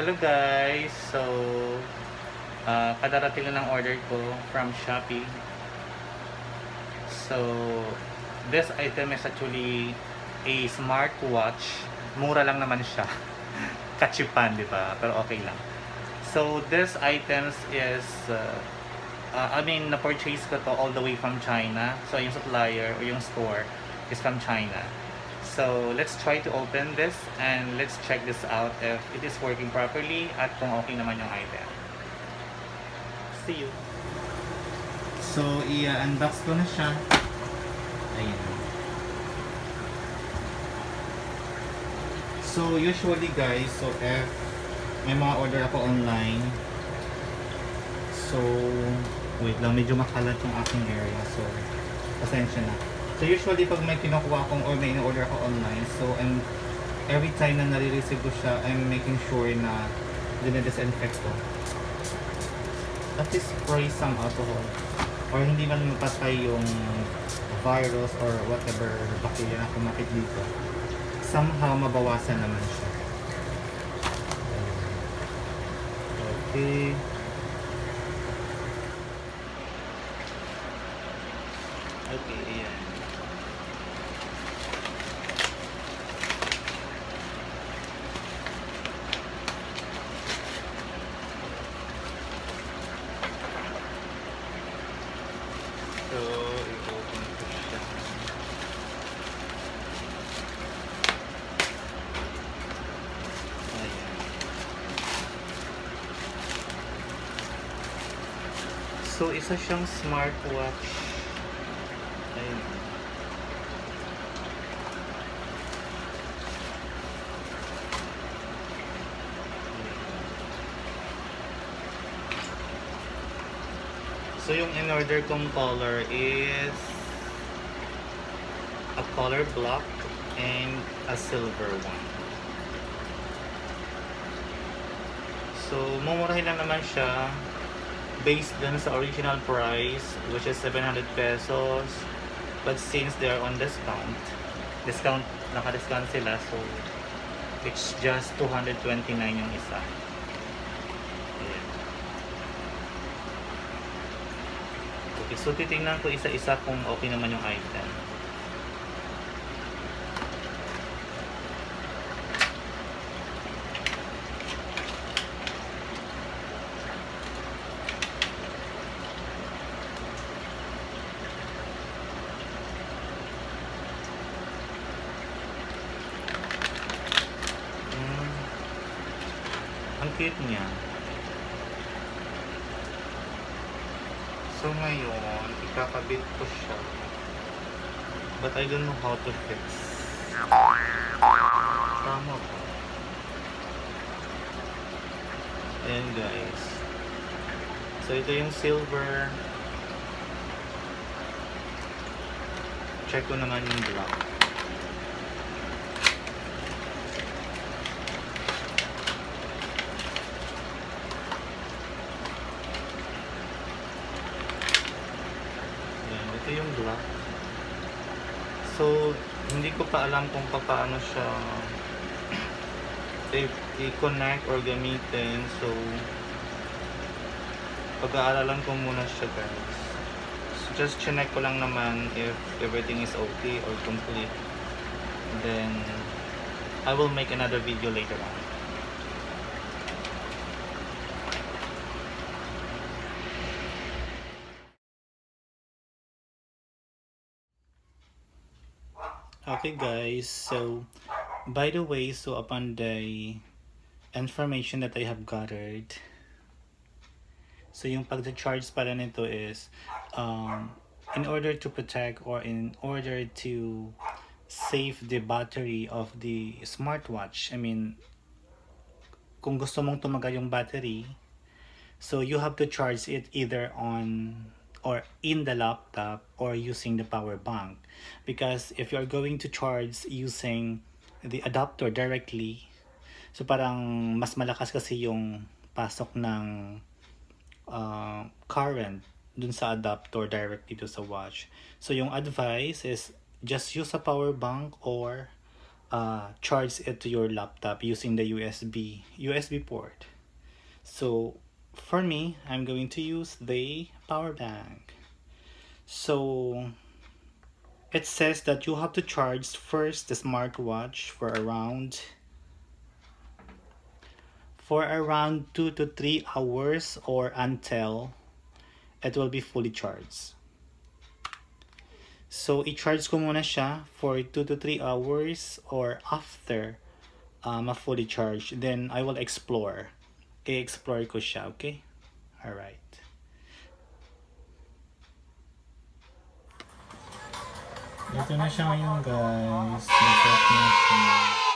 Hello guys! So, kadarating lang ng order ko from Shopee. So, this item is actually a smartwatch. Mura lang naman siya. Kachipan, di ba? Pero okay lang. So, this items is, na-purchase ko to all the way from China. So, yung supplier o yung store is from China. So, let's try to open this and let's check this out if it is working properly at kung okay naman yung item. See you! So, i-unbox ko na siya. Ayan. So, usually guys, so if may mga order ako online, so, wait lang, medyo makalat yung aking area. So, pasensya na. So, usually pag may kinukuha akong or may in-order ako online, so, every time na nare-receive ko siya, I'm making sure na dine-disinfect ko. At least spray some alcohol. Or hindi man mapatay yung virus or whatever bacteria na kumakit dito. Somehow, mabawasan naman siya. Okay. Okay, ayan. So, i-open ko siya. Ayan. So, isa siyang smartwatch. Ayan. So, yung in-order kong color is a color black and a silver one. So, mumurahin lang naman siya based dun sa original price, which is 700 pesos. But since they are on discount, naka-discount sila, so it's just 229 yung isa. Ayan. Okay, so titingnan ko isa-isa kung okay naman yung item. Ang cute niya. So ngayon, ikakabit ko siya. But I don't know how to fix. Tama ba? Ayan guys. So ito yung silver. Check ko naman yung black. Ito yung black. So, hindi ko pa alam kung paano siya i-connect or gamitin. So, pag-aaralan ko muna siya guys. So, just check ko lang naman if everything is okay or complete. Then, I will make another video later on. Okay guys, so by the way, so upon the information that I have gathered, so yung pag-charge pala nito is in order to protect or in order to save the battery of the smartwatch. I mean, kung gusto mong tumagal yung battery, so you have to charge it either on or in the laptop or using the power bank, because if you're going to charge using the adapter directly, so parang mas malakas kasi yung pasok ng current dun sa adapter directly to sa watch. So yung advice is just use a power bank or charge it to your laptop using the USB port. So for me, I'm going to use the power bank. So it says that you have to charge first the smartwatch for around 2 to 3 hours or until it will be fully charged. So i-charge ko muna siya for 2 to 3 hours or after fully charged. Then I will explore. I-explore ko siya, okay? Alright. Ito na siya ngayon guys. Nag-off na siya.